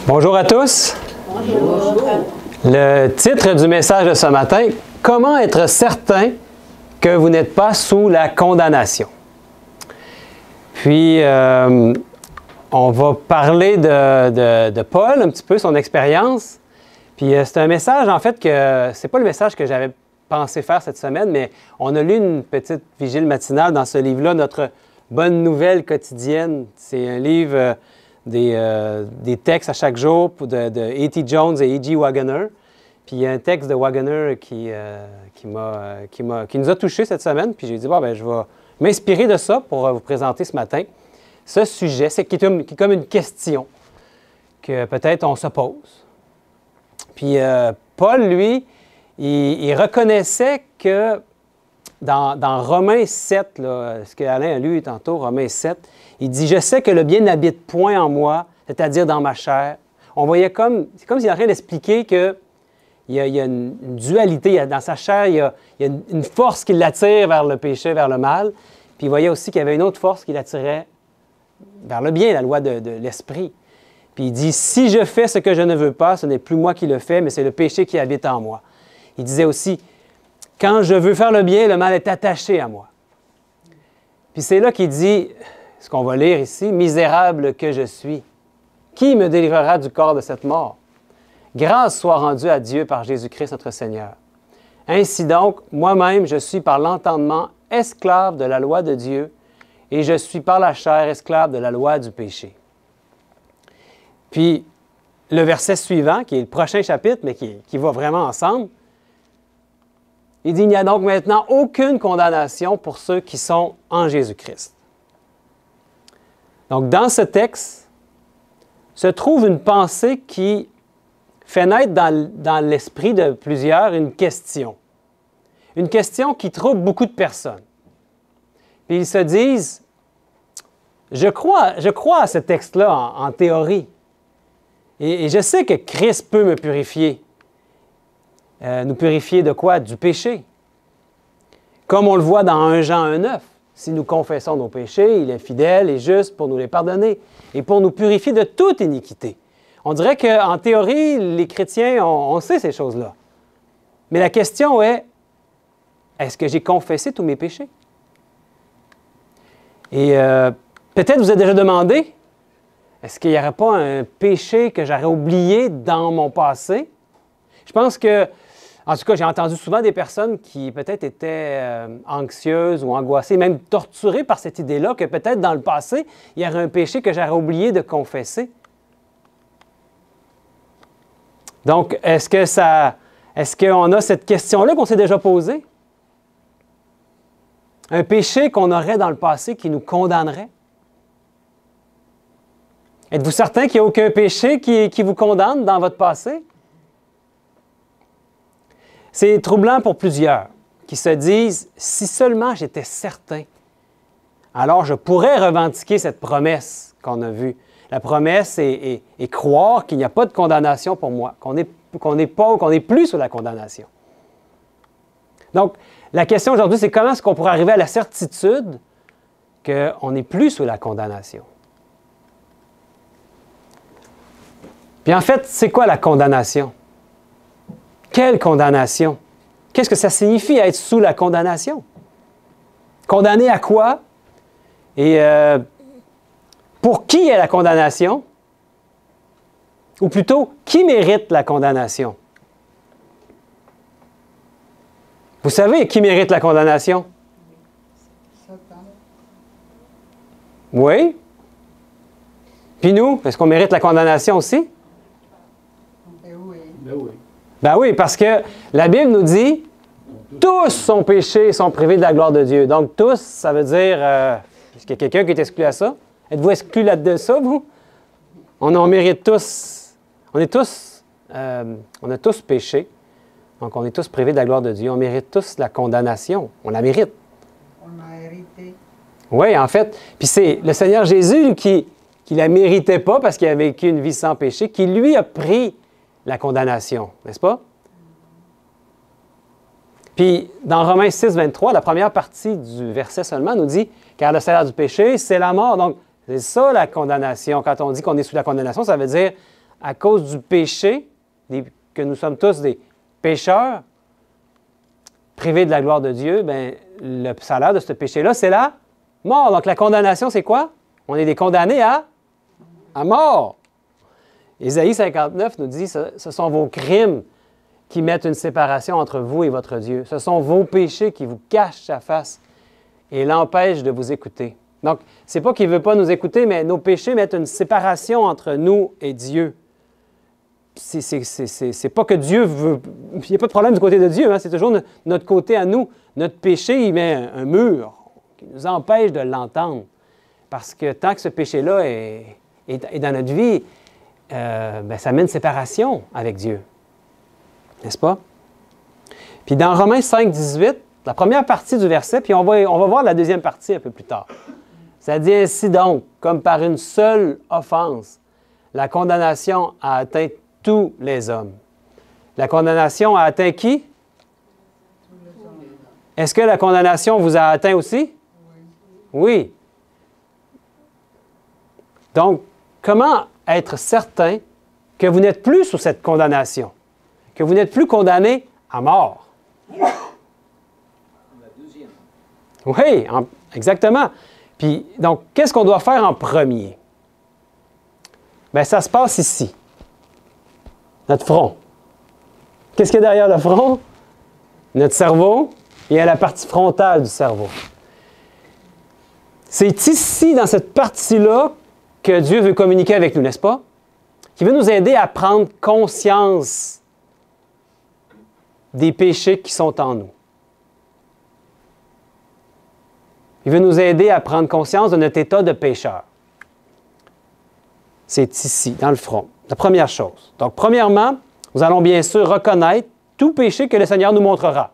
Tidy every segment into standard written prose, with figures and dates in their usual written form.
Bonjour à tous. Bonjour. Le titre du message de ce matin, comment être certain que vous n'êtes pas sous la condamnation. Puis, on va parler de Paul, un petit peu, son expérience. Puis, c'est un message, en fait, que c'est pas le message que j'avais pensé faire cette semaine, mais on a lu une petite vigile matinale dans ce livre-là, Notre bonne nouvelle quotidienne. C'est un livre des textes à chaque jour de A.T. Jones et E.G. Waggoner. Puis il y a un texte de Waggoner qui nous a touchés cette semaine. Puis j'ai dit, bon, ben, je vais m'inspirer de ça pour vous présenter ce matin ce sujet. Qui est comme une question que peut-être on se pose. Puis Paul, lui, il reconnaissait que dans Romains 7, là, ce qu'Alain a lu tantôt, Romains 7, il dit « Je sais que le bien n'habite point en moi, c'est-à-dire dans ma chair. » On voyait c'est comme s'il est en train d'expliquer qu'il y a une dualité. Dans sa chair, il y a une force qui l'attire vers le péché, vers le mal. Puis il voyait aussi qu'il y avait une autre force qui l'attirait vers le bien, la loi de l'esprit. Puis il dit « Si je fais ce que je ne veux pas, ce n'est plus moi qui le fais, mais c'est le péché qui habite en moi. » Il disait aussi « Quand je veux faire le bien, le mal est attaché à moi. » Puis c'est là qu'il dit, ce qu'on va lire ici, « Misérable que je suis, qui me délivrera du corps de cette mort? Grâce soit rendue à Dieu par Jésus-Christ notre Seigneur. Ainsi donc, moi-même, je suis par l'entendement esclave de la loi de Dieu, et je suis par la chair esclave de la loi du péché. » Puis, le verset suivant, qui est le prochain chapitre, mais qui va vraiment ensemble, il dit, « Il n'y a donc maintenant aucune condamnation pour ceux qui sont en Jésus-Christ. » Donc, dans ce texte, se trouve une pensée qui fait naître dans l'esprit de plusieurs une question. Une question qui trouble beaucoup de personnes. Puis ils se disent, je crois à ce texte-là en théorie. Et je sais que Christ peut me purifier. Nous purifier de quoi? Du péché. Comme on le voit dans 1 Jean 1,9. Si nous confessons nos péchés, il est fidèle et juste pour nous les pardonner et pour nous purifier de toute iniquité. On dirait qu'en théorie, les chrétiens, on sait ces choses-là. Mais la question est, est-ce que j'ai confessé tous mes péchés? Et peut-être vous avez déjà demandé, est-ce qu'il n'y aurait pas un péché que j'aurais oublié dans mon passé? Je pense que, en tout cas, j'ai entendu souvent des personnes qui peut-être étaient anxieuses ou angoissées, même torturées par cette idée-là, que peut-être dans le passé, il y aurait un péché que j'aurais oublié de confesser. Donc, est-ce qu'on a cette question-là qu'on s'est déjà posée? Un péché qu'on aurait dans le passé qui nous condamnerait? Êtes-vous certain qu'il n'y a aucun péché qui vous condamne dans votre passé? C'est troublant pour plusieurs qui se disent, si seulement j'étais certain, alors je pourrais revendiquer cette promesse qu'on a vue. La promesse est croire qu'il n'y a pas de condamnation pour moi, qu'on n'est plus sous la condamnation. Donc, la question aujourd'hui, c'est comment est-ce qu'on pourrait arriver à la certitude qu'on n'est plus sous la condamnation? Puis en fait, c'est quoi la condamnation? Quelle condamnation? Qu'est-ce que ça signifie être sous la condamnation? Condamné à quoi? Et pour qui est la condamnation? Ou plutôt, qui mérite la condamnation? Vous savez qui mérite la condamnation? Satan. Oui. Puis nous, est-ce qu'on mérite la condamnation aussi? Oui. Ben oui, parce que la Bible nous dit tous sont péchés et sont privés de la gloire de Dieu. Donc tous, ça veut dire, est-ce qu'il y a quelqu'un qui est exclu à ça? Êtes-vous exclu là-dedans, ça, vous? On en mérite tous. On a tous péché. Donc on est tous privés de la gloire de Dieu. On mérite tous la condamnation. On la mérite. On a hérité. Oui, en fait. Puis c'est le Seigneur Jésus qui ne la méritait pas parce qu'il a vécu une vie sans péché, qui lui a pris la condamnation, n'est-ce pas? Puis, dans Romains 6, 23, la première partie du verset seulement nous dit « Car le salaire du péché, c'est la mort. » Donc, c'est ça la condamnation. Quand on dit qu'on est sous la condamnation, ça veut dire à cause du péché, que nous sommes tous des pécheurs, privés de la gloire de Dieu, bien, le salaire de ce péché-là, c'est la mort. Donc la condamnation, c'est quoi? On est des condamnés à mort. Ésaïe 59 nous dit, ce sont vos crimes qui mettent une séparation entre vous et votre Dieu. Ce sont vos péchés qui vous cachent sa face et l'empêchent de vous écouter. Donc, ce n'est pas qu'il ne veut pas nous écouter, mais nos péchés mettent une séparation entre nous et Dieu. C'est pas que Dieu veut... Il n'y a pas de problème du côté de Dieu, hein? C'est toujours notre côté à nous. Notre péché, il met un mur qui nous empêche de l'entendre. Parce que tant que ce péché-là est dans notre vie, bien, ça met une séparation avec Dieu. N'est-ce pas? Puis dans Romains 5, 18, la première partie du verset, puis on va voir la deuxième partie un peu plus tard. Ça dit ainsi donc, comme par une seule offense, la condamnation a atteint tous les hommes. La condamnation a atteint qui? Est-ce que la condamnation vous a atteint aussi? Oui. Donc, comment être certain que vous n'êtes plus sous cette condamnation? Que vous n'êtes plus condamné à mort? Oui, exactement. Puis, donc, qu'est-ce qu'on doit faire en premier? Bien, ça se passe ici. Notre front. Qu'est-ce qu'il y a derrière le front? Notre cerveau. Il y a la partie frontale du cerveau. C'est ici, dans cette partie-là, que Dieu veut communiquer avec nous, n'est-ce pas? Qui veut nous aider à prendre conscience des péchés qui sont en nous. Il veut nous aider à prendre conscience de notre état de pécheur. C'est ici, dans le front. La première chose. Donc, premièrement, nous allons bien sûr reconnaître tout péché que le Seigneur nous montrera.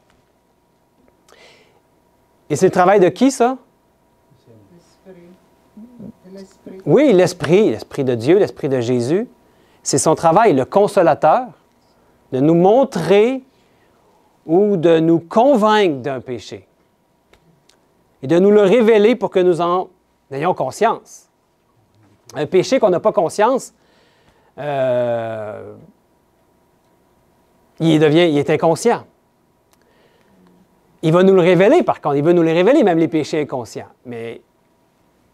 Et c'est le travail de qui, ça? L'Esprit. Oui, l'Esprit de Dieu, l'Esprit de Jésus. C'est son travail, le consolateur, de nous montrer ou de nous convaincre d'un péché. Et de nous le révéler pour que nous en ayons conscience. Un péché qu'on n'a pas conscience, il est inconscient. Il va nous le révéler, par contre. Il veut nous les révéler, même les péchés inconscients. Mais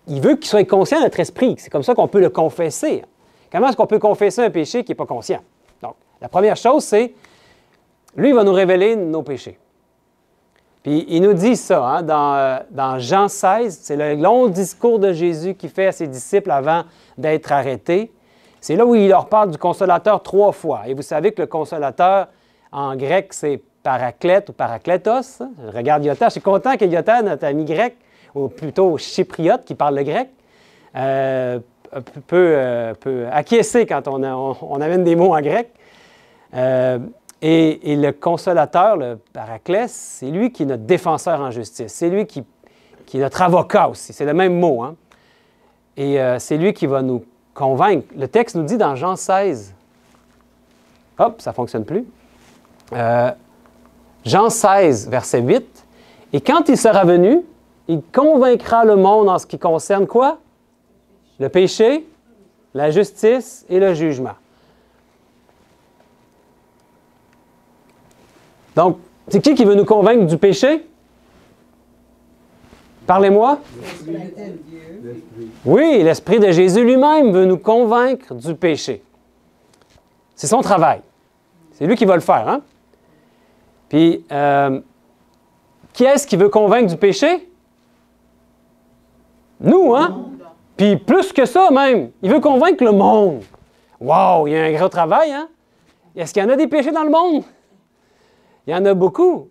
il veut qu'il soit conscient, notre esprit. C'est comme ça qu'on peut le confesser. Comment est-ce qu'on peut confesser un péché qui n'est pas conscient? Donc, la première chose, c'est, lui, il va nous révéler nos péchés. Puis, il nous dit ça, hein, dans Jean 16, c'est le long discours de Jésus qu'il fait à ses disciples avant d'être arrêté. C'est là où il leur parle du consolateur 3 fois. Et vous savez que le consolateur, en grec, c'est paraclète ou paraklétos. Regarde Yotta, je suis content que Yotta, notre ami grec, ou plutôt chypriote qui parle le grec, peut acquiescer quand on amène des mots en grec. Et le consolateur, le paraclès, c'est lui qui est notre défenseur en justice. C'est lui qui est notre avocat aussi. C'est le même mot. Hein? Et c'est lui qui va nous convaincre. Le texte nous dit dans Jean 16, hop, ça ne fonctionne plus. Jean 16, verset 8. « Et quand il sera venu, il convaincra le monde en ce qui concerne quoi? Le péché, la justice et le jugement. » Donc, c'est qui veut nous convaincre du péché? Parlez-moi. L'Esprit de Dieu. Oui, l'Esprit de Jésus lui-même veut nous convaincre du péché. C'est son travail. C'est lui qui va le faire, hein? Puis, qui est-ce qui veut convaincre du péché? Nous, hein? Puis plus que ça même, il veut convaincre le monde. Wow, il y a un gros travail, hein? Est-ce qu'il y en a des péchés dans le monde? Il y en a beaucoup.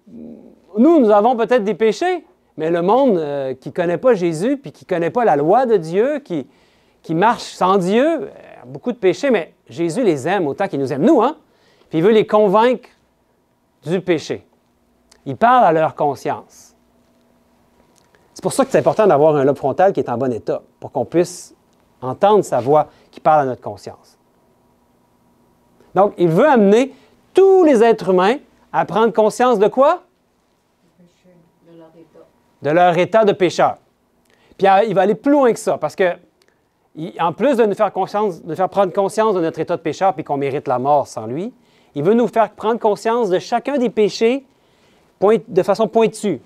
Nous avons peut-être des péchés, mais le monde qui ne connaît pas Jésus, puis qui ne connaît pas la loi de Dieu, qui marche sans Dieu, a beaucoup de péchés, mais Jésus les aime autant qu'il nous aime, nous, hein? Puis il veut les convaincre du péché. Il parle à leur conscience. C'est pour ça que c'est important d'avoir un lobe frontal qui est en bon état, pour qu'on puisse entendre sa voix qui parle à notre conscience. Donc, il veut amener tous les êtres humains à prendre conscience de quoi? De leur état de pécheur. Puis il va aller plus loin que ça, parce qu'il en plus de nous faire prendre conscience de notre état de pécheur et qu'on mérite la mort sans lui, il veut nous faire prendre conscience de chacun des péchés de façon pointue.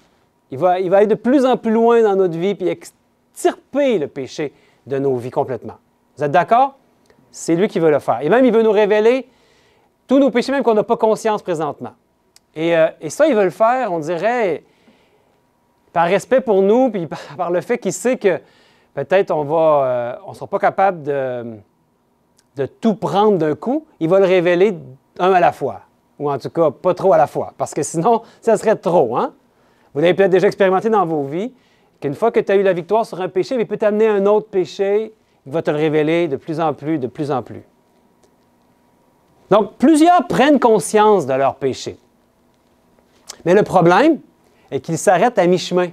Il va aller de plus en plus loin dans notre vie et extirper le péché de nos vies complètement. Vous êtes d'accord? C'est lui qui veut le faire. Et même, il veut nous révéler tous nos péchés, même qu'on n'a pas conscience présentement. Et ça, il veut le faire, on dirait, par respect pour nous, puis par le fait qu'il sait que peut-être on ne sera pas capable de tout prendre d'un coup. Il va le révéler un à la fois, ou en tout cas, pas trop à la fois, parce que sinon, ça serait trop, hein? Vous l'avez peut-être déjà expérimenté dans vos vies, qu'une fois que tu as eu la victoire sur un péché, il peut t'amener un autre péché, il va te le révéler de plus en plus, de plus en plus. Donc, plusieurs prennent conscience de leur péché. Mais le problème est qu'ils s'arrêtent à mi-chemin.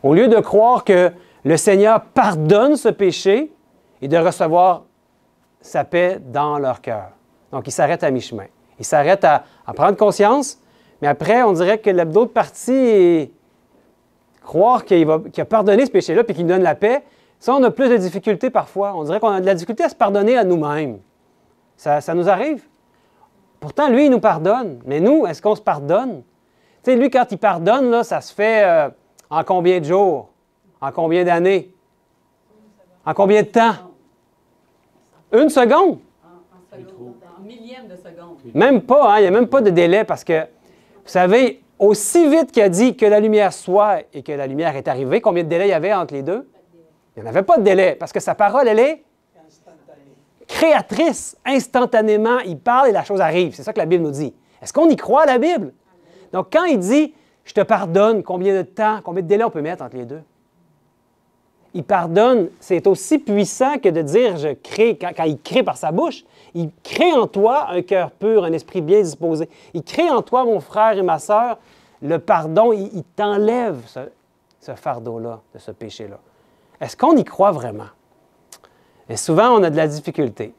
Au lieu de croire que le Seigneur pardonne ce péché et de recevoir sa paix dans leur cœur. Donc, ils s'arrêtent à mi-chemin. Ils s'arrêtent à prendre conscience, mais après, on dirait que l'autre partie est croire qu'il a pardonné ce péché-là et qu'il nous donne la paix. Ça, on a plus de difficultés parfois. On dirait qu'on a de la difficulté à se pardonner à nous-mêmes. Ça nous arrive. Pourtant, lui, il nous pardonne. Mais nous, est-ce qu'on se pardonne? Tu sais, lui, quand il pardonne, là, ça se fait en combien de jours? En combien d'années? En combien de temps? Une seconde? En millième de seconde. Même pas, hein? Il n'y a même pas de délai parce que, vous savez, aussi vite qu'il a dit que la lumière soit et que la lumière est arrivée, combien de délai il y avait entre les deux? Il n'y en avait pas de délai parce que sa parole, elle est créatrice. Instantanément, il parle et la chose arrive. C'est ça que la Bible nous dit. Est-ce qu'on y croit à la Bible? Donc, quand il dit « je te pardonne », combien de temps, combien de délai on peut mettre entre les deux? Il pardonne, c'est aussi puissant que de dire « je crée », quand il crée par sa bouche, il crée en toi un cœur pur, un esprit bien disposé. Il crée en toi, mon frère et ma sœur, le pardon, il t'enlève ce fardeau-là, de ce péché-là. Est-ce qu'on y croit vraiment? Et souvent, on a de la difficulté.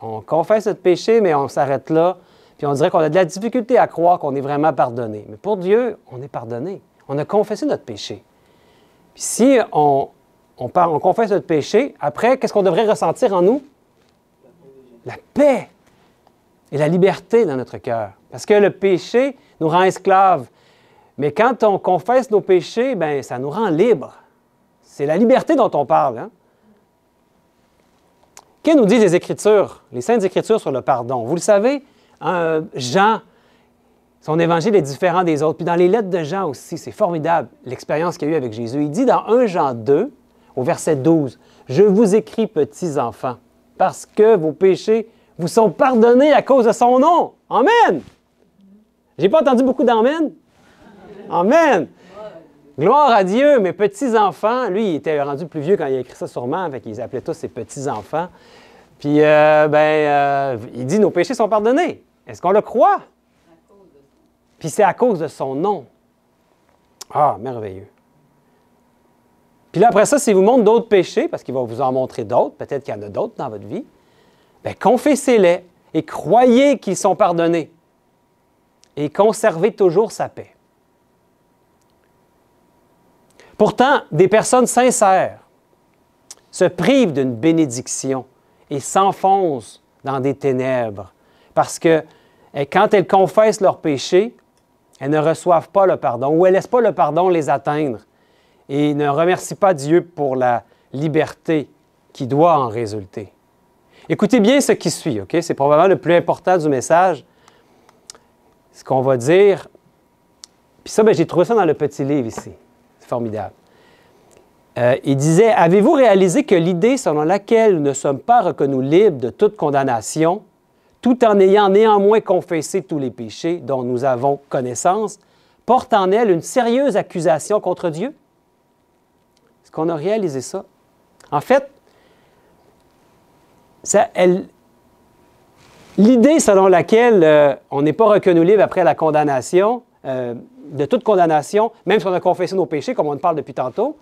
On confesse notre péché, mais on s'arrête là, puis on dirait qu'on a de la difficulté à croire qu'on est vraiment pardonné. Mais pour Dieu, on est pardonné. On a confessé notre péché. Puis si on confesse notre péché, après, qu'est-ce qu'on devrait ressentir en nous? La paix et la liberté dans notre cœur. Parce que le péché nous rend esclaves. Mais quand on confesse nos péchés, bien, ça nous rend libres. C'est la liberté dont on parle. Hein? Que nous disent les Écritures, les Saintes Écritures sur le pardon? Vous le savez, Jean, son évangile est différent des autres. Puis dans les lettres de Jean aussi, c'est formidable l'expérience qu'il y a eu avec Jésus. Il dit dans 1 Jean 2, au verset 12, « Je vous écris, petits enfants, parce que vos péchés vous sont pardonnés à cause de son nom. » Amen! J'ai pas entendu beaucoup d'Amen? Amen! Gloire à Dieu, mes petits-enfants. Lui, il était rendu plus vieux quand il a écrit ça sûrement, fait qu'ils appelaient tous ses petits-enfants. Puis, il dit, nos péchés sont pardonnés. Est-ce qu'on le croit? Puis c'est à cause de son nom. Ah, merveilleux. Puis là, après ça, s'il vous montre d'autres péchés, parce qu'il va vous en montrer d'autres, peut-être qu'il y en a d'autres dans votre vie, bien, confessez-les et croyez qu'ils sont pardonnés. Et conservez toujours sa paix. Pourtant, des personnes sincères se privent d'une bénédiction et s'enfoncent dans des ténèbres parce que quand elles confessent leurs péchés, elles ne reçoivent pas le pardon ou elles ne laissent pas le pardon les atteindre et ne remercient pas Dieu pour la liberté qui doit en résulter. Écoutez bien ce qui suit, OK? C'est probablement le plus important du message. Ce qu'on va dire, puis ça, j'ai trouvé ça dans le petit livre ici. C'est formidable. Il disait, « Avez-vous réalisé que l'idée selon laquelle nous ne sommes pas reconnus libres de toute condamnation, tout en ayant néanmoins confessé tous les péchés dont nous avons connaissance, porte en elle une sérieuse accusation contre Dieu? » Est-ce qu'on a réalisé ça? En fait, l'idée selon laquelle on n'est pas reconnu libre après la condamnation, de toute condamnation, même si on a confessé nos péchés, comme on parle depuis tantôt,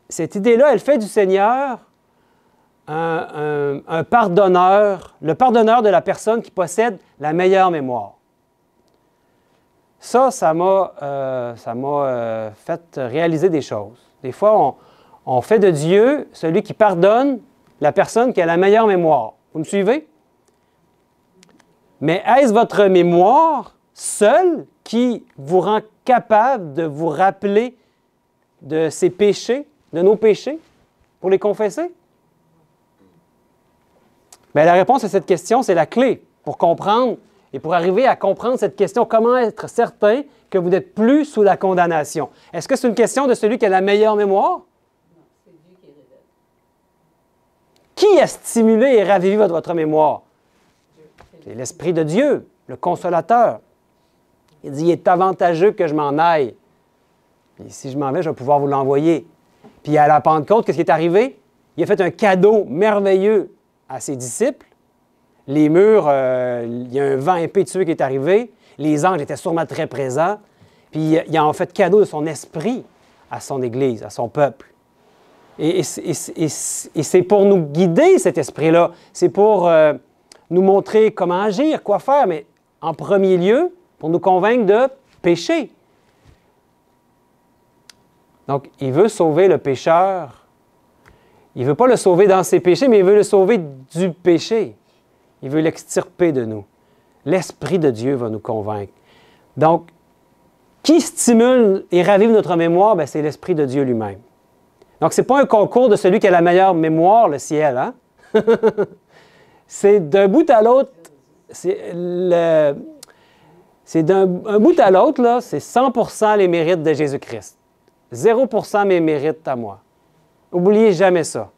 cette idée-là, elle fait du Seigneur un pardonneur, le pardonneur de la personne qui possède la meilleure mémoire. Ça m'a fait réaliser des choses. Des fois, On fait de Dieu celui qui pardonne la personne qui a la meilleure mémoire. Vous me suivez? Mais est-ce votre mémoire seule qui vous rend capable de vous rappeler de ces péchés, de nos péchés, pour les confesser? Bien, la réponse à cette question, c'est la clé pour comprendre et pour arriver à comprendre cette question. Comment être certain que vous n'êtes plus sous la condamnation? Est-ce que c'est une question de celui qui a la meilleure mémoire? Non, c'est Dieu qui révèle. Qui a stimulé et ravivé votre mémoire? C'est l'Esprit de Dieu, le Consolateur. Il dit, il est avantageux que je m'en aille. Et si je m'en vais, je vais pouvoir vous l'envoyer. Puis à la Pentecôte, qu'est-ce qui est arrivé? Il a fait un cadeau merveilleux à ses disciples. Les murs, il y a un vent impétueux qui est arrivé. Les anges étaient sûrement très présents. Puis il a en fait cadeau de son esprit à son Église, à son peuple. Et c'est pour nous guider, cet esprit-là. C'est pour nous montrer comment agir, quoi faire, mais en premier lieu, pour nous convaincre de pécher. Donc, il veut sauver le pécheur. Il ne veut pas le sauver dans ses péchés, mais il veut le sauver du péché. Il veut l'extirper de nous. L'Esprit de Dieu va nous convaincre. Donc, qui stimule et ravive notre mémoire? Bien, c'est l'Esprit de Dieu lui-même. Donc, ce n'est pas un concours de celui qui a la meilleure mémoire, le ciel, hein? C'est d'un bout à l'autre, d'un bout à l'autre, là, c'est 100% les mérites de Jésus-Christ. 0% mes mérites à moi. N'oubliez jamais ça.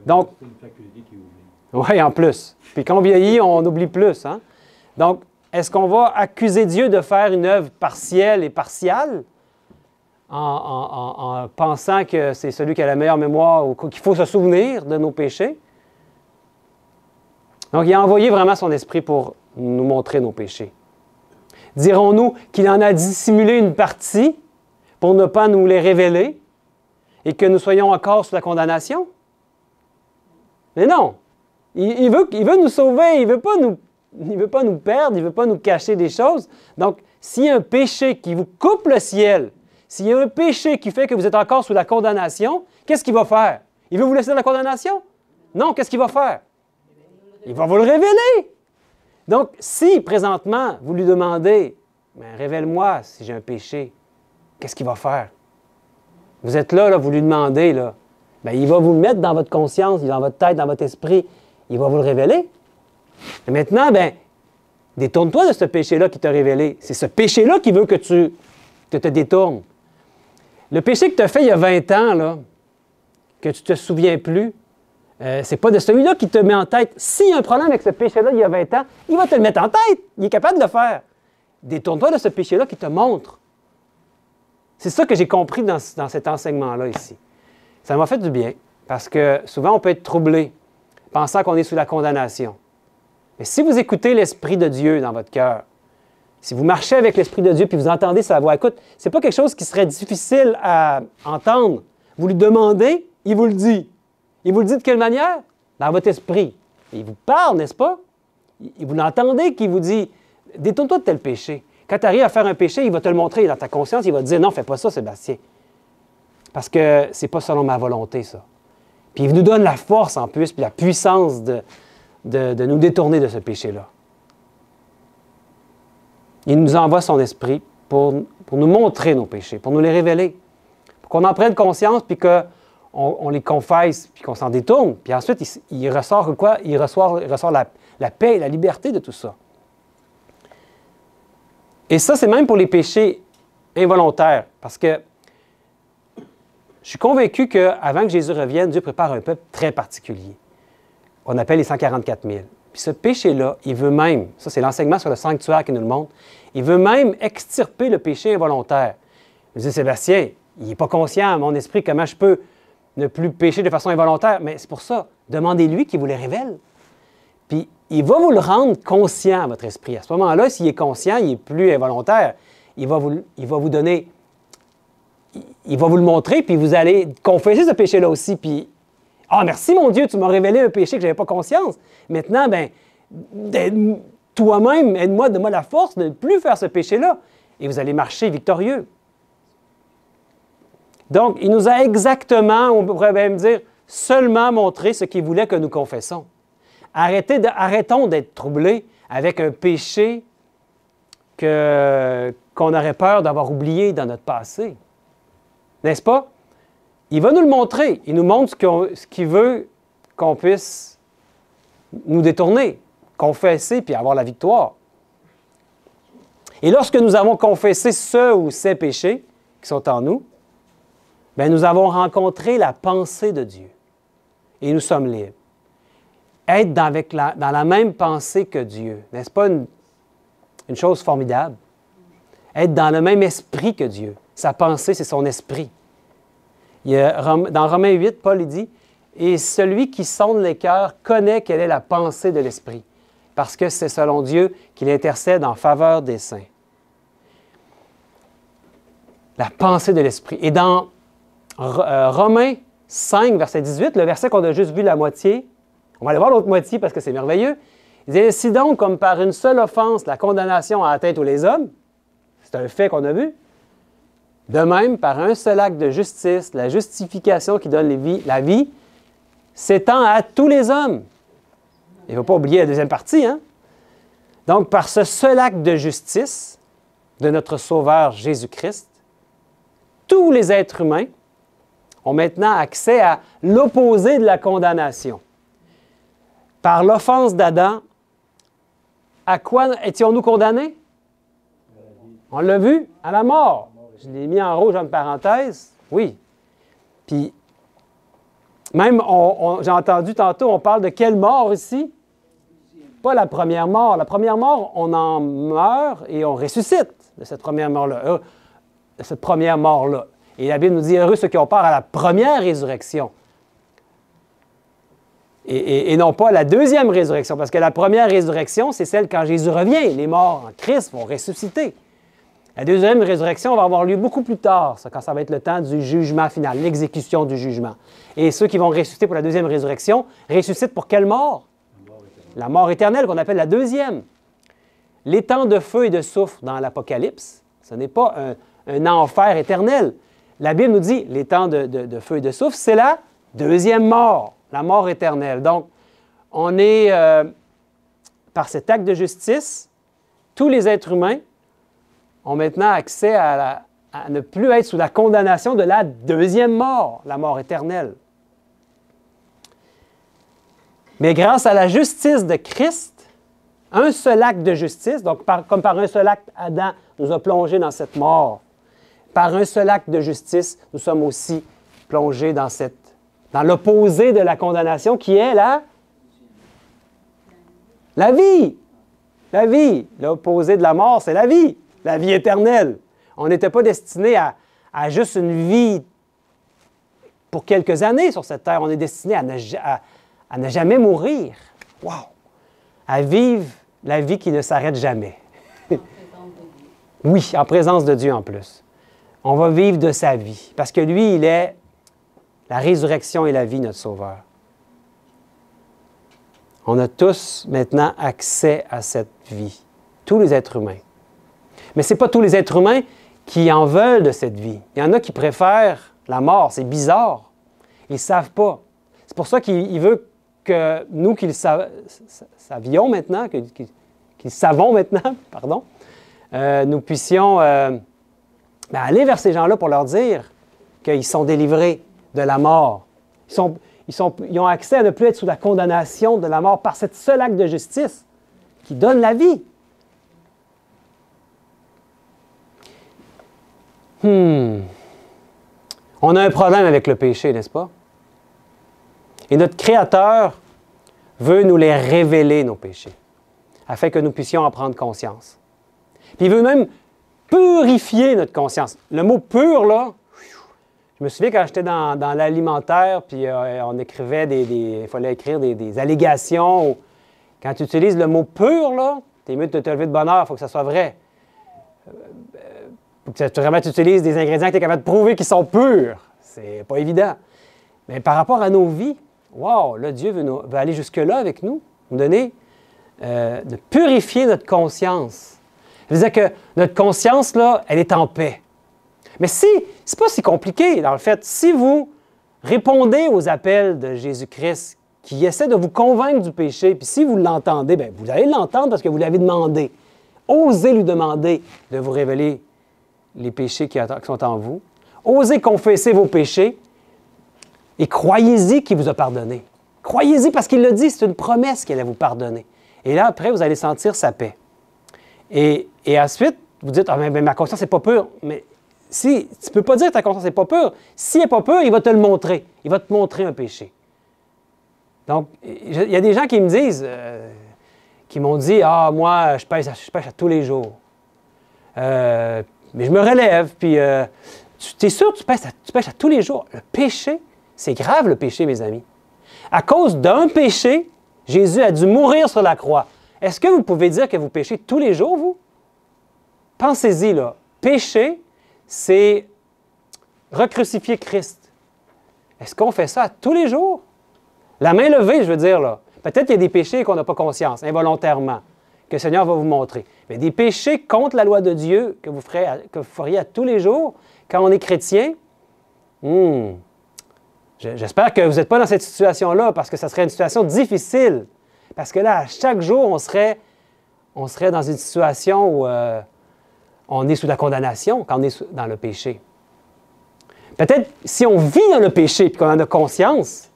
Donc, c'est une faculté qui oublie. oui, en plus. Puis quand on vieillit, on oublie plus. Hein? Donc, est-ce qu'on va accuser Dieu de faire une œuvre partielle et partiale en pensant que c'est celui qui a la meilleure mémoire ou qu'il faut se souvenir de nos péchés? Donc, il a envoyé vraiment son esprit pour nous montrer nos péchés. Dirons-nous qu'il en a dissimulé une partie pour ne pas nous les révéler et que nous soyons encore sous la condamnation? Mais non! Il veut nous sauver, il ne veut pas nous perdre, il ne veut pas nous cacher des choses. Donc, s'il y a un péché qui vous coupe le ciel, s'il y a un péché qui fait que vous êtes encore sous la condamnation, qu'est-ce qu'il va faire? Il veut vous laisser dans la condamnation? Non, qu'est-ce qu'il va faire? Il va vous le révéler. Donc, si présentement vous lui demandez, « Révèle-moi si j'ai un péché », qu'est-ce qu'il va faire? Vous êtes là, vous lui demandez, là. Bien, il va vous le mettre dans votre conscience, dans votre tête, dans votre esprit. Il va vous le révéler. Et maintenant, bien, détourne-toi de ce péché-là qui t'a révélé. C'est ce péché-là qui veut que tu te détournes. Le péché que tu as fait il y a 20 ans, là, que tu ne te souviens plus, c'est pas de celui-là qui te met en tête. S'il y a un problème avec ce péché-là il y a 20 ans, il va te le mettre en tête. Il est capable de le faire. Détourne-toi de ce péché-là qui te montre. C'est ça que j'ai compris dans cet enseignement-là ici. Ça m'a fait du bien, parce que souvent on peut être troublé, pensant qu'on est sous la condamnation. Mais si vous écoutez l'Esprit de Dieu dans votre cœur, si vous marchez avec l'Esprit de Dieu puis vous entendez sa voix, écoute, ce n'est pas quelque chose qui serait difficile à entendre. Vous lui demandez, il vous le dit. Il vous le dit de quelle manière? Dans votre esprit. Il vous parle, n'est-ce pas? Vous l'entendez qu'il vous dit, détourne-toi de tel péché. Quand tu arrives à faire un péché, il va te le montrer dans ta conscience, il va te dire, non, fais pas ça, Sébastien. Parce que c'est pas selon ma volonté, ça. Puis il nous donne la force en plus, puis la puissance de nous détourner de ce péché-là. Il nous envoie son esprit pour nous montrer nos péchés, pour nous les révéler, pour qu'on en prenne conscience, puis qu'on les confesse, puis qu'on s'en détourne. Puis ensuite, il ressort quoi? Il ressort la paix et la liberté de tout ça. Et ça, c'est même pour les péchés involontaires, parce que je suis convaincu qu'avant que Jésus revienne, Dieu prépare un peuple très particulier. On appelle les 144 000. Puis ce péché-là, il veut même, ça c'est l'enseignement sur le sanctuaire qui nous le montre, il veut même extirper le péché involontaire. Je dis, Sébastien, il n'est pas conscient, mon esprit, comment je peux ne plus pécher de façon involontaire? Mais c'est pour ça, demandez-lui qu'il vous le révèle. Puis il va vous le rendre conscient, votre esprit. À ce moment-là, s'il est conscient, il n'est plus involontaire. Il va vous donner... Il va vous le montrer, puis vous allez confesser ce péché-là aussi. Puis, ah, merci mon Dieu, tu m'as révélé un péché que je n'avais pas conscience. Maintenant, toi-même, aide-moi, donne-moi la force de ne plus faire ce péché-là. Et vous allez marcher victorieux. Donc, il nous a exactement, on pourrait même dire, seulement montré ce qu'il voulait que nous confessons. Arrêtons d'être troublés avec un péché qu'on aurait peur d'avoir oublié dans notre passé. N'est-ce pas? Il va nous le montrer. Il nous montre ce qu'il veut qu'on puisse nous détourner, confesser puis avoir la victoire. Et lorsque nous avons confessé ce ou ces péchés qui sont en nous, bien, nous avons rencontré la pensée de Dieu et nous sommes libres. Être dans la même pensée que Dieu, n'est-ce pas une chose formidable? Être dans le même esprit que Dieu. Sa pensée, c'est son esprit. Dans Romains 8, Paul dit « Et celui qui sonde les cœurs connaît quelle est la pensée de l'esprit, parce que c'est selon Dieu qu'il intercède en faveur des saints. » La pensée de l'esprit. Et dans Romains 5, verset 18, le verset qu'on a juste vu la moitié, on va aller voir l'autre moitié parce que c'est merveilleux. Il dit « Si donc, comme par une seule offense, la condamnation a atteint tous les hommes, c'est un fait qu'on a vu, de même, par un seul acte de justice, la justification qui donne la vie s'étend à tous les hommes. » Il ne faut pas oublier la deuxième partie, hein? Donc, par ce seul acte de justice de notre Sauveur Jésus-Christ, tous les êtres humains ont maintenant accès à l'opposé de la condamnation. Par l'offense d'Adam, à quoi étions-nous condamnés? On l'a vu, à la mort. Je l'ai mis en rouge en parenthèse. Oui. Puis, même, j'ai entendu tantôt, on parle de quelle mort ici? Pas la première mort. La première mort, on en meurt et on ressuscite de cette première mort-là. Et la Bible nous dit, heureux ceux qui ont part à la première résurrection. Et non pas la deuxième résurrection, parce que la première résurrection, c'est celle quand Jésus revient. Les morts en Christ vont ressusciter. La deuxième résurrection va avoir lieu beaucoup plus tard, quand ça va être le temps du jugement final, l'exécution du jugement. Et ceux qui vont ressusciter pour la deuxième résurrection, ressuscitent pour quelle mort? La mort éternelle, qu'on appelle la deuxième. L'étang de feu et de soufre dans l'Apocalypse, ce n'est pas un enfer éternel. La Bible nous dit, l'étang de feu et de soufre, c'est la deuxième mort, la mort éternelle. Donc, on est, par cet acte de justice, tous les êtres humains ont maintenant accès à ne plus être sous la condamnation de la deuxième mort, la mort éternelle. Mais grâce à la justice de Christ, un seul acte de justice, donc comme par un seul acte, Adam nous a plongés dans cette mort. Par un seul acte de justice, nous sommes aussi plongés dans l'opposé de la condamnation qui est la vie. La vie. L'opposé de la mort, c'est la vie éternelle. On n'était pas destiné à juste une vie pour quelques années sur cette terre. On est destiné à ne jamais mourir. Wow! À vivre la vie qui ne s'arrête jamais. Oui, en présence de Dieu en plus. On va vivre de sa vie, parce que lui, il est la résurrection et la vie, notre Sauveur. On a tous maintenant accès à cette vie, tous les êtres humains. Mais ce n'est pas tous les êtres humains qui en veulent de cette vie. Il y en a qui préfèrent la mort, c'est bizarre. Ils ne savent pas. C'est pour ça qu'il veut que nous qui le savions maintenant, qu'ils savons maintenant, pardon, nous puissions aller vers ces gens-là pour leur dire qu'ils sont délivrés de la mort. Ils ont accès à ne plus être sous la condamnation de la mort par cet seul acte de justice qui donne la vie. On a un problème avec le péché, n'est-ce pas? Et notre Créateur veut nous les révéler, nos péchés, afin que nous puissions en prendre conscience. Puis il veut même purifier notre conscience. Le mot « pur », là, je me souviens quand j'étais dans l'alimentaire, puis on écrivait il fallait écrire des allégations. Quand tu utilises le mot « pur », là, t'es mieux de te lever de bonne heure, il faut que ça soit vrai. Faut que vraiment tu utilises des ingrédients que tu es capable de prouver qu'ils sont purs. C'est pas évident. Mais par rapport à nos vies, wow, là, Dieu veut aller jusque-là avec nous, nous donner, de purifier notre conscience. Ça veut dire que notre conscience, là, elle est en paix. Mais si, c'est pas si compliqué, dans le fait. Si vous répondez aux appels de Jésus-Christ qui essaie de vous convaincre du péché, puis si vous l'entendez, bien, vous allez l'entendre parce que vous l'avez demandé. Osez lui demander de vous révéler les péchés qui sont en vous. Osez confesser vos péchés et croyez-y qu'il vous a pardonné. Croyez-y parce qu'il l'a dit, c'est une promesse qu'il allait vous pardonner. Et là, après, vous allez sentir sa paix. Et ensuite, vous dites, « Ah, mais ma conscience n'est pas pure. » Mais si, tu ne peux pas dire que ta conscience n'est pas pure. S'il n'est pas pur, il va te le montrer. Il va te montrer un péché. Donc, il y a des gens qui me disent, qui m'ont dit, « Ah, moi, je pêche à tous les jours. Mais je me relève, puis tu es sûr que tu pêches à tous les jours. » Le péché, c'est grave le péché, mes amis. À cause d'un péché, Jésus a dû mourir sur la croix. Est-ce que vous pouvez dire que vous péchez tous les jours, vous? Pensez-y, là. Pécher, c'est recrucifier Christ. Est-ce qu'on fait ça tous les jours? La main levée, je veux dire, là. Peut-être qu'il y a des péchés qu'on n'a pas conscience, involontairement, que le Seigneur va vous montrer. Mais des péchés contre la loi de Dieu que vous feriez à tous les jours, quand on est chrétien, j'espère que vous n'êtes pas dans cette situation-là, parce que ça serait une situation difficile. Parce que là, à chaque jour, on serait dans une situation où on est sous la condamnation, quand on est dans le péché. Peut-être si on vit dans le péché et qu'on en a conscience,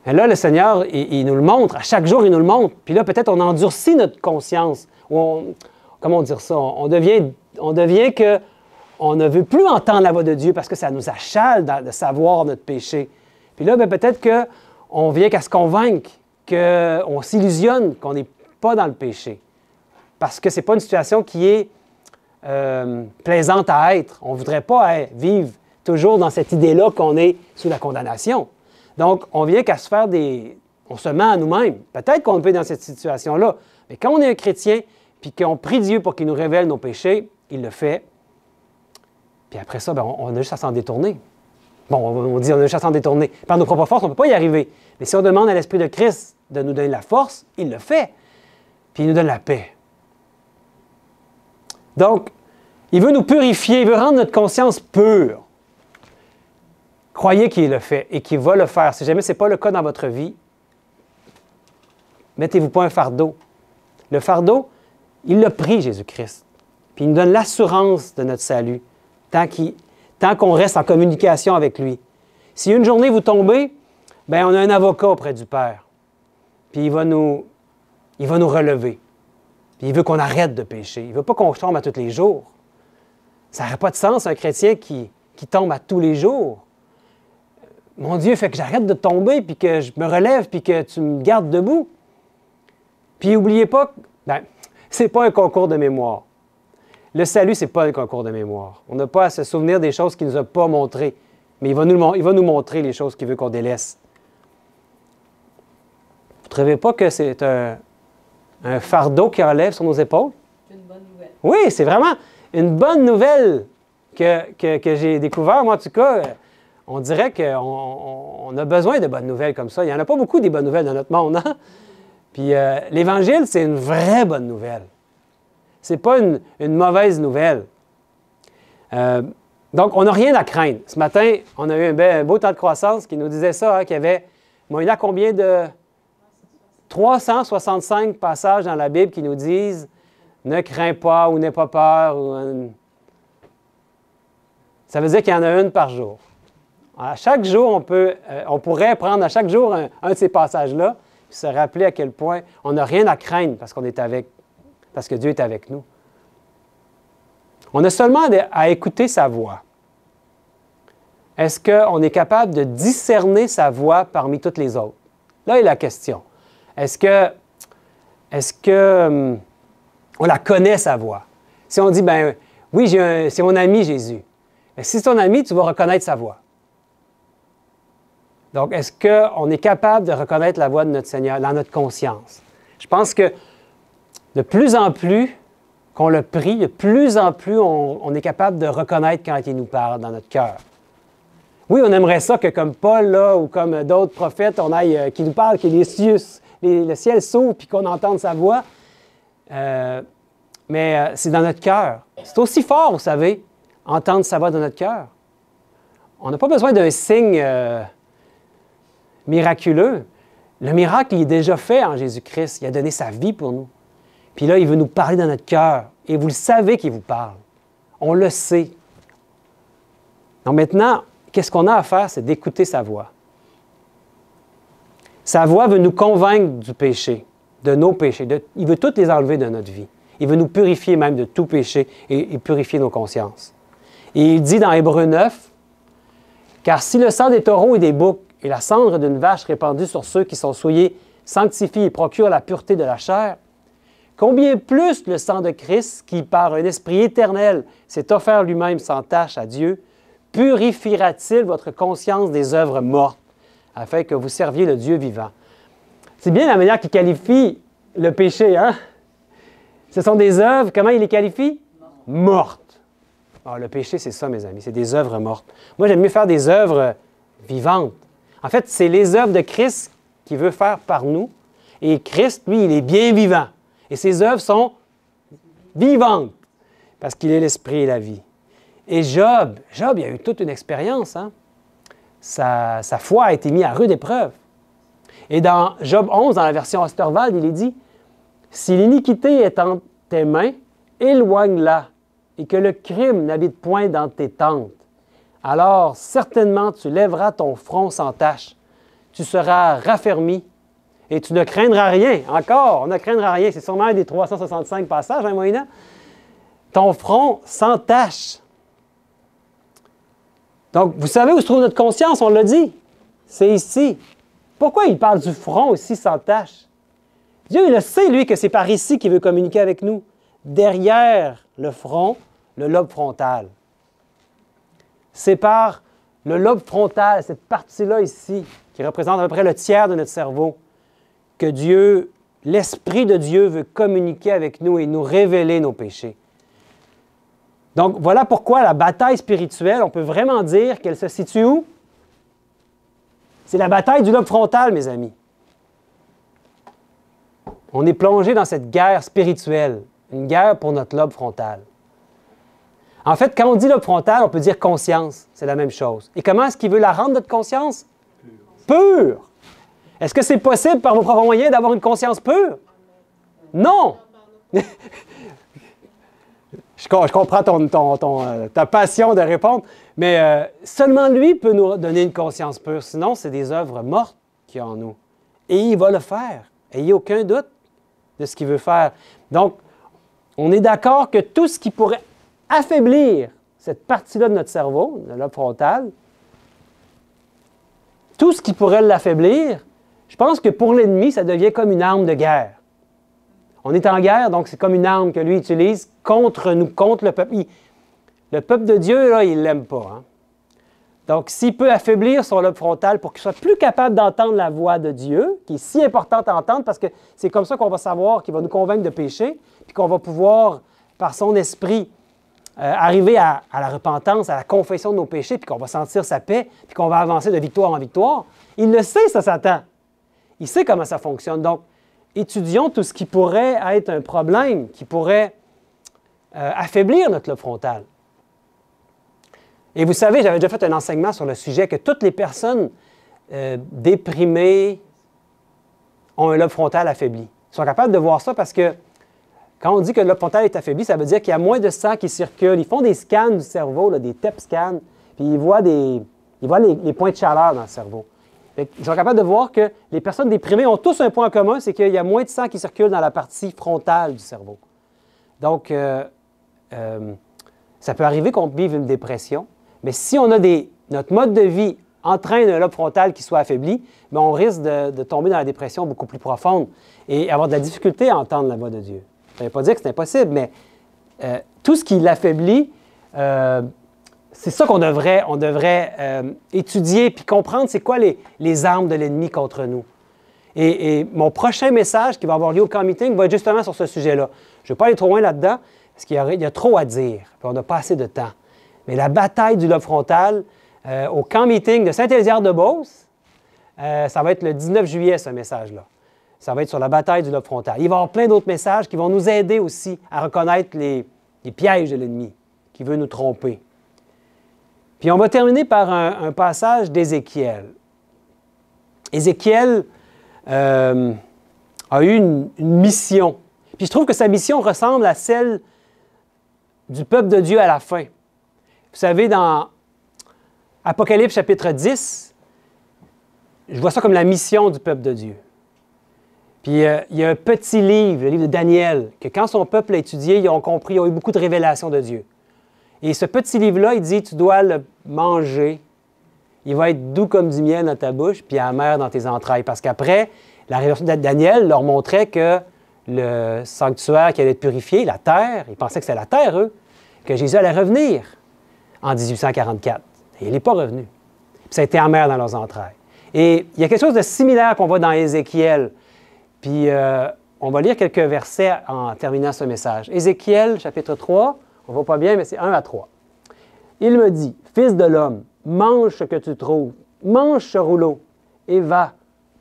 et là, le Seigneur, il nous le montre. À chaque jour, il nous le montre. Puis là, peut-être on endurcit notre conscience. Comment dire ça? On devient que on ne veut plus entendre la voix de Dieu parce que ça nous achale de savoir notre péché. Puis là, peut-être qu'on vient qu'à se convaincre, qu'on s'illusionne qu'on n'est pas dans le péché. Parce que ce n'est pas une situation qui est plaisante à être. On ne voudrait pas vivre toujours dans cette idée-là qu'on est sous la condamnation. Donc, on vient qu'à se faire on se ment à nous-mêmes. Peut-être qu'on peut être dans cette situation-là. Mais quand on est un chrétien, puis qu'on prie Dieu pour qu'il nous révèle nos péchés, il le fait. Puis après ça, on a juste à s'en détourner. Bon, on dit on a juste à s'en détourner. Par nos propres forces, on ne peut pas y arriver. Mais si on demande à l'Esprit de Christ de nous donner la force, il le fait. Puis il nous donne la paix. Donc, il veut nous purifier, il veut rendre notre conscience pure. Croyez qu'il le fait et qu'il va le faire. Si jamais ce n'est pas le cas dans votre vie, mettez-vous pas un fardeau. Le fardeau, il l'a pris, Jésus-Christ. Puis il nous donne l'assurance de notre salut, tant qu'on reste en communication avec lui. Si une journée vous tombez, bien, on a un avocat auprès du Père. Puis il va nous relever. Puis il veut qu'on arrête de pécher. Il ne veut pas qu'on tombe à tous les jours. Ça n'aurait pas de sens, un chrétien qui tombe à tous les jours. Mon Dieu, fait que j'arrête de tomber, puis que je me relève, puis que tu me gardes debout. Puis n'oubliez pas, ce n'est pas un concours de mémoire. Le salut, ce n'est pas un concours de mémoire. On n'a pas à se souvenir des choses qu'il ne nous a pas montrées. Mais il va nous montrer les choses qu'il veut qu'on délaisse. Vous ne trouvez pas que c'est un fardeau qui enlève sur nos épaules? C'est une bonne nouvelle. Oui, c'est vraiment une bonne nouvelle que j'ai découvert. Moi, en tout cas, on dirait qu'on a besoin de bonnes nouvelles comme ça. Il n'y en a pas beaucoup des bonnes nouvelles dans notre monde. Hein? Puis l'Évangile, c'est une vraie bonne nouvelle. Ce n'est pas une mauvaise nouvelle. Donc, on n'a rien à craindre. Ce matin, on a eu un beau temps de croissance qui nous disait ça, hein, qu'il y avait, il y en a combien de 365 passages dans la Bible qui nous disent « Ne crains pas » ou « N'aie pas peur ». Ça veut dire qu'il y en a une par jour. À chaque jour, on pourrait prendre à chaque jour un de ces passages-là et se rappeler à quel point on n'a rien à craindre parce que Dieu est avec nous. On a seulement à écouter sa voix. Est-ce qu'on est capable de discerner sa voix parmi toutes les autres? Là est la question. Est-ce que on la connaît, sa voix? Si on dit, oui, c'est mon ami Jésus. Mais si c'est ton ami, tu vas reconnaître sa voix. Donc, est-ce qu'on est capable de reconnaître la voix de notre Seigneur dans notre conscience? Je pense que de plus en plus qu'on le prie, de plus en plus on est capable de reconnaître quand il nous parle dans notre cœur. Oui, on aimerait ça que comme Paul là, ou comme d'autres prophètes, on aille qui nous parle, que le ciel s'ouvre puis qu'on entende sa voix. Mais c'est dans notre cœur. C'est aussi fort, vous savez. entendre sa voix dans notre cœur. On n'a pas besoin d'un signe miraculeux. Le miracle, il est déjà fait en Jésus-Christ. Il a donné sa vie pour nous. Puis là, il veut nous parler dans notre cœur. Et vous le savez qu'il vous parle. On le sait. Donc maintenant, qu'est-ce qu'on a à faire? C'est d'écouter sa voix. Sa voix veut nous convaincre du péché, de nos péchés. Il veut toutes les enlever de notre vie. Il veut nous purifier même de tout péché et purifier nos consciences. Et il dit dans Hébreux 9, « Car si le sang des taureaux et des boucs et la cendre d'une vache répandue sur ceux qui sont souillés sanctifie et procure la pureté de la chair, combien plus le sang de Christ, qui par un esprit éternel s'est offert lui-même sans tache à Dieu, purifiera-t-il votre conscience des œuvres mortes, afin que vous serviez le Dieu vivant. » C'est bien la manière qu'il qualifie le péché, hein? Ce sont des œuvres, comment il les qualifie? Mortes. Alors, le péché, c'est ça, mes amis, c'est des œuvres mortes. Moi, j'aime mieux faire des œuvres vivantes. En fait, c'est les œuvres de Christ qu'il veut faire par nous. Et Christ, lui, il est bien vivant. Et ses œuvres sont vivantes, parce qu'il est l'esprit et la vie. Et Job, il a eu toute une expérience, hein? Sa foi a été mise à rude épreuve. Et dans Job 11, dans la version Osterwald, il est dit, « Si l'iniquité est entre tes mains, éloigne-la, et que le crime n'habite point dans tes tentes. Alors certainement tu lèveras ton front sans tache, tu seras raffermi, et tu ne craindras rien. » Encore, on ne craindra rien. C'est sûrement un des 365 passages, hein, moyennant. Ton front sans tache. Donc, vous savez où se trouve notre conscience, on l'a dit. C'est ici. Pourquoi il parle du front aussi sans tache? Dieu, il le sait, lui, que c'est par ici qu'il veut communiquer avec nous. Derrière le front, le lobe frontal. C'est par le lobe frontal, cette partie-là ici, qui représente à peu près le tiers de notre cerveau, que Dieu, l'Esprit de Dieu veut communiquer avec nous et nous révéler nos péchés. Donc, voilà pourquoi la bataille spirituelle, on peut vraiment dire qu'elle se situe où? C'est la bataille du lobe frontal, mes amis. On est plongé dans cette guerre spirituelle, une guerre pour notre lobe frontal. En fait, quand on dit lobe frontal, on peut dire conscience, c'est la même chose. Et comment est-ce qu'il veut la rendre, notre conscience? Pure. Est-ce que c'est possible par vos propres moyens d'avoir une conscience pure? Non! Je comprends ta passion de répondre, mais seulement lui peut nous donner une conscience pure. Sinon, c'est des œuvres mortes qu'il y a en nous. Et il va le faire. Ayez aucun doute de ce qu'il veut faire. Donc, on est d'accord que tout ce qui pourrait affaiblir cette partie-là de notre cerveau, le lobe frontal, tout ce qui pourrait l'affaiblir, je pense que pour l'ennemi, ça devient comme une arme de guerre. On est en guerre, donc c'est comme une arme que lui utilise contre nous, contre le peuple. Le peuple de Dieu, là, il ne l'aime pas. Hein? Donc, s'il peut affaiblir son lobe frontal pour qu'il soit plus capable d'entendre la voix de Dieu, qui est si importante à entendre, parce que c'est comme ça qu'on va savoir qu'il va nous convaincre de péché, puis qu'on va pouvoir, par son esprit, arriver à la repentance, à la confession de nos péchés, puis qu'on va sentir sa paix, puis qu'on va avancer de victoire en victoire. Il le sait, ça, Satan. Il sait comment ça fonctionne. Donc, étudions tout ce qui pourrait être un problème, qui pourrait affaiblir notre lobe frontal. Et vous savez, j'avais déjà fait un enseignement sur le sujet que toutes les personnes déprimées ont un lobe frontal affaibli. Ils sont capables de voir ça parce que quand on dit que le lobe frontal est affaibli, ça veut dire qu'il y a moins de sang qui circule. Ils font des scans du cerveau, là, des TEP scans, puis ils voient les points de chaleur dans le cerveau. Ils sont capables de voir que les personnes déprimées ont tous un point en commun, c'est qu'il y a moins de sang qui circule dans la partie frontale du cerveau. Donc, ça peut arriver qu'on vive une dépression, mais si on a notre mode de vie entraîne un lobe frontal qui soit affaibli, bien, on risque de tomber dans la dépression beaucoup plus profonde et avoir de la difficulté à entendre la voix de Dieu. Ça ne veut pas dire que c'est impossible, mais tout ce qui l'affaiblit, c'est ça qu'on devrait étudier puis comprendre c'est quoi les armes de l'ennemi contre nous. Et mon prochain message qui va avoir lieu au camp meeting va être justement sur ce sujet-là. Je ne vais pas aller trop loin là-dedans parce qu'il y a trop à dire puis on n'a pas assez de temps. Mais la bataille du lobe frontal au camp meeting de Saint-Éliard-de-Beauce, ça va être le 19 juillet, ce message-là. Ça va être sur la bataille du lobe frontal. Il va y avoir plein d'autres messages qui vont nous aider aussi à reconnaître les pièges de l'ennemi qui veut nous tromper. Puis on va terminer par un passage d'Ézéchiel. Ézéchiel a eu une mission. Puis je trouve que sa mission ressemble à celle du peuple de Dieu à la fin. Vous savez, dans Apocalypse chapitre 10, je vois ça comme la mission du peuple de Dieu. Puis il y a un petit livre, le livre de Daniel, que quand son peuple l'a étudié, ils ont compris, ils ont eu beaucoup de révélations de Dieu. Et ce petit livre-là, il dit, tu dois le manger. Il va être doux comme du miel dans ta bouche, puis amer dans tes entrailles. Parce qu'après, la révélation de Daniel leur montrait que le sanctuaire qui allait être purifié, la terre, ils pensaient que c'était la terre, eux, que Jésus allait revenir en 1844. Et il n'est pas revenu. Puis ça a été amer dans leurs entrailles. Et il y a quelque chose de similaire qu'on voit dans Ézéchiel. Puis on va lire quelques versets en terminant ce message. Ézéchiel, chapitre 3, on ne voit pas bien, mais c'est 1 à 3. Il me dit, « Fils de l'homme, mange ce que tu trouves, mange ce rouleau, et va,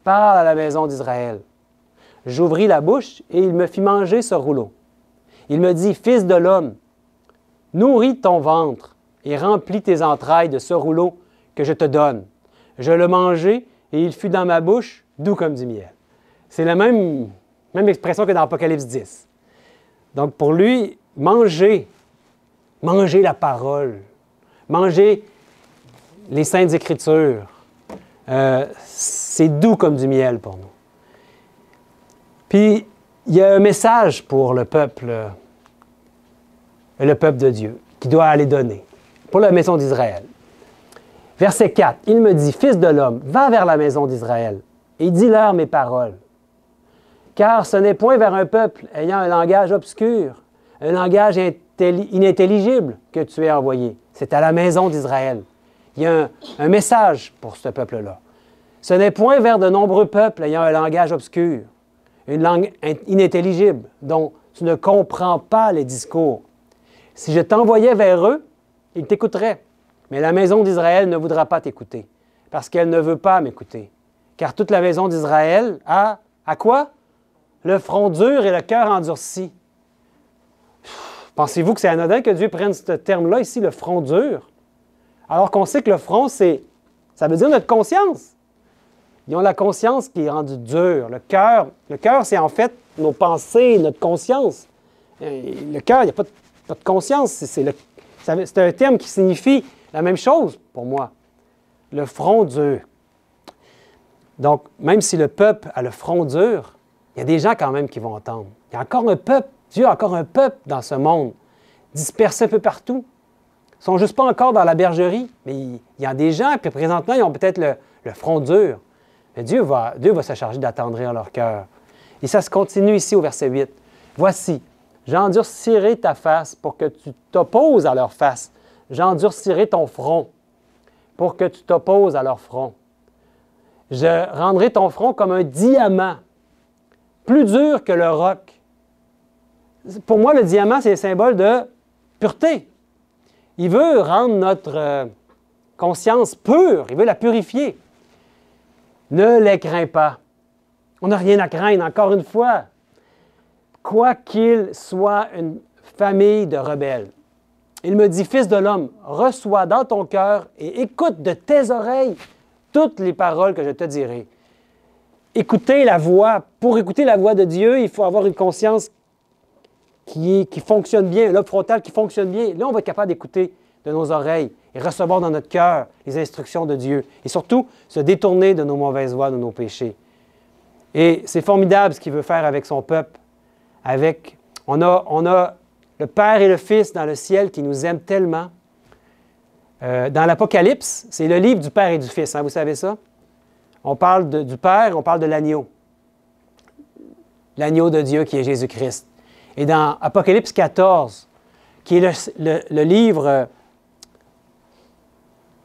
parle à la maison d'Israël. » J'ouvris la bouche, et il me fit manger ce rouleau. Il me dit, « Fils de l'homme, nourris ton ventre, et remplis tes entrailles de ce rouleau que je te donne. » Je le mangeai, et il fut dans ma bouche, doux comme du miel. C'est la même expression que dans Apocalypse 10. Donc pour lui, manger la parole, manger les Saintes Écritures, c'est doux comme du miel pour nous. Puis, il y a un message pour le peuple de Dieu, qui doit aller donner, pour la maison d'Israël. Verset 4, il me dit, « Fils de l'homme, va vers la maison d'Israël, et dis-leur mes paroles. Car ce n'est point vers un peuple ayant un langage obscur, un langage inintelligible que tu es envoyé. C'est à la maison d'Israël. » Il y a un message pour ce peuple-là. Ce n'est point vers de nombreux peuples ayant un langage obscur, une langue inintelligible, dont tu ne comprends pas les discours. Si je t'envoyais vers eux, ils t'écouteraient. Mais la maison d'Israël ne voudra pas t'écouter, parce qu'elle ne veut pas m'écouter. Car toute la maison d'Israël a, à quoi? Le front dur et le cœur endurci. Pensez-vous que c'est anodin que Dieu prenne ce terme-là ici, le front dur? Alors qu'on sait que le front, ça veut dire notre conscience. Ils ont la conscience qui est rendue dure. Le cœur, c'est en fait nos pensées, notre conscience. Le cœur, il n'y a pas de conscience. C'est un terme qui signifie la même chose pour moi. Le front dur. Donc, même si le peuple a le front dur, il y a des gens quand même qui vont entendre. Il y a encore un peuple, Dieu a encore un peuple dans ce monde, dispersé un peu partout. Ils ne sont juste pas encore dans la bergerie, mais il y a des gens, puis présentement, ils ont peut-être le front dur. Mais Dieu va se charger d'attendrir leur cœur. Et ça se continue ici au verset 8. « Voici, j'endurcirai ta face pour que tu t'opposes à leur face. J'endurcirai ton front pour que tu t'opposes à leur front. Je rendrai ton front comme un diamant, plus dur que le roc. » Pour moi, le diamant, c'est le symbole de pureté. Il veut rendre notre conscience pure, il veut la purifier. Ne les crains pas. On n'a rien à craindre, encore une fois. Quoi qu'il soit une famille de rebelles. Il me dit, « Fils de l'homme, reçois dans ton cœur et écoute de tes oreilles toutes les paroles que je te dirai. » Écoutez la voix. Pour écouter la voix de Dieu, il faut avoir une conscience qui fonctionne bien, un lobe frontal qui fonctionne bien. Là, on va être capable d'écouter de nos oreilles et recevoir dans notre cœur les instructions de Dieu. Et surtout, se détourner de nos mauvaises voies, de nos péchés. Et c'est formidable ce qu'il veut faire avec son peuple. On a le Père et le Fils dans le ciel qui nous aiment tellement. Dans l'Apocalypse, c'est le livre du Père et du Fils, hein, vous savez ça? On parle du Père, on parle de l'agneau. L'agneau de Dieu qui est Jésus-Christ. Et dans Apocalypse 14, qui est le livre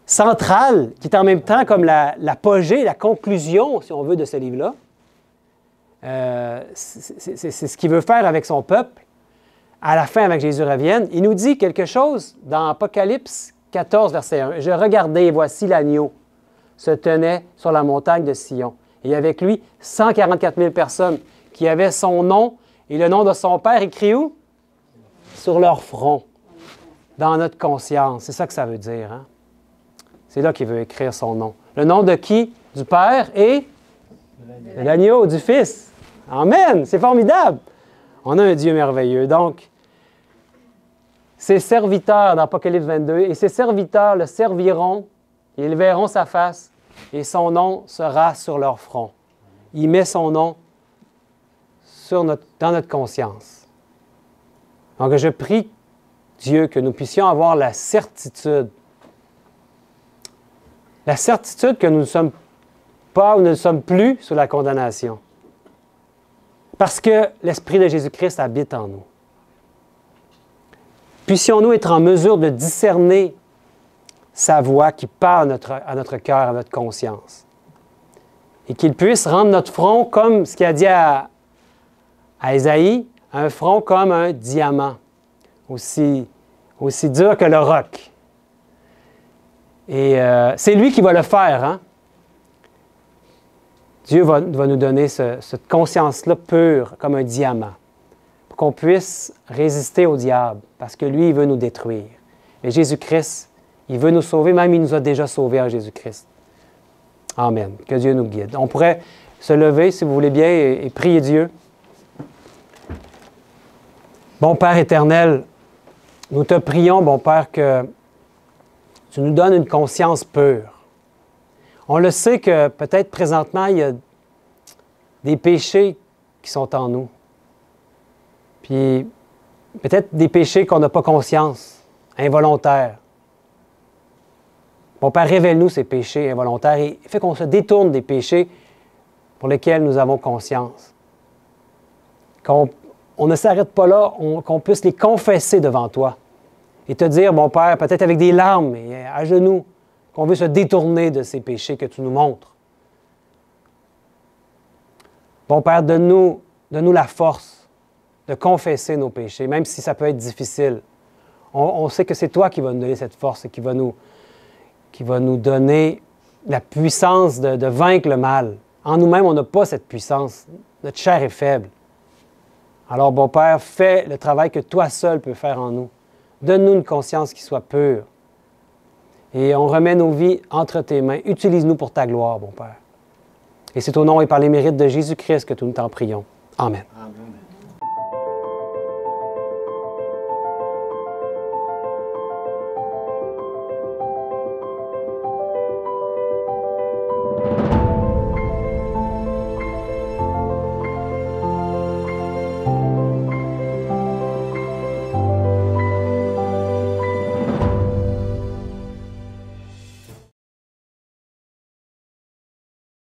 central, qui est en même temps comme l'apogée, la conclusion, si on veut, de ce livre-là, c'est ce qu'il veut faire avec son peuple. À la fin, avec Jésus revienne, il nous dit quelque chose dans Apocalypse 14, verset 1. « Je regardais et voici l'agneau se tenait sur la montagne de Sion. Et avec lui, 144 000 personnes qui avaient son nom et le nom de son Père écrit où? Sur leur front, dans notre conscience. » C'est ça que ça veut dire. Hein? C'est là qu'il veut écrire son nom. Le nom de qui? Du Père et de l'agneau, du Fils. Amen! C'est formidable! On a un Dieu merveilleux. Donc, ses serviteurs, dans Apocalypse 22, et ses serviteurs le serviront, ils verront sa face, et son nom sera sur leur front. Il met son nom dans notre conscience. Donc, je prie Dieu que nous puissions avoir la certitude que nous ne sommes pas ou ne sommes plus sous la condamnation. Parce que l'Esprit de Jésus-Christ habite en nous. Puissions-nous être en mesure de discerner sa voix qui parle à notre cœur, à notre conscience. Et qu'il puisse rendre notre front comme ce qu'il a dit à Ésaïe, un front comme un diamant, aussi dur que le roc. Et c'est lui qui va le faire, hein? Dieu va nous donner cette conscience-là pure comme un diamant, pour qu'on puisse résister au diable, parce que lui, il veut nous détruire. Mais Jésus-Christ, il veut nous sauver, même il nous a déjà sauvés en Jésus-Christ. Amen. Que Dieu nous guide. On pourrait se lever, si vous voulez bien, et prier Dieu. Bon Père éternel, nous te prions, bon Père, que tu nous donnes une conscience pure. On le sait que peut-être présentement, il y a des péchés qui sont en nous. Puis peut-être des péchés qu'on n'a pas conscience, involontaires. Bon Père, révèle-nous ces péchés involontaires et fais qu'on se détourne des péchés pour lesquels nous avons conscience. Qu'on ne s'arrête pas là, qu'on puisse les confesser devant toi et te dire, bon Père, peut-être avec des larmes et à genoux, qu'on veut se détourner de ces péchés que tu nous montres. Bon Père, donne-nous la force de confesser nos péchés, même si ça peut être difficile. On sait que c'est toi qui vas nous donner cette force et qui va nous donner la puissance de vaincre le mal. En nous-mêmes, on n'a pas cette puissance. Notre chair est faible. Alors, bon Père, fais le travail que toi seul peux faire en nous. Donne-nous une conscience qui soit pure. Et on remet nos vies entre tes mains. Utilise-nous pour ta gloire, bon Père. Et c'est au nom et par les mérites de Jésus-Christ que nous t'en prions. Amen. Amen.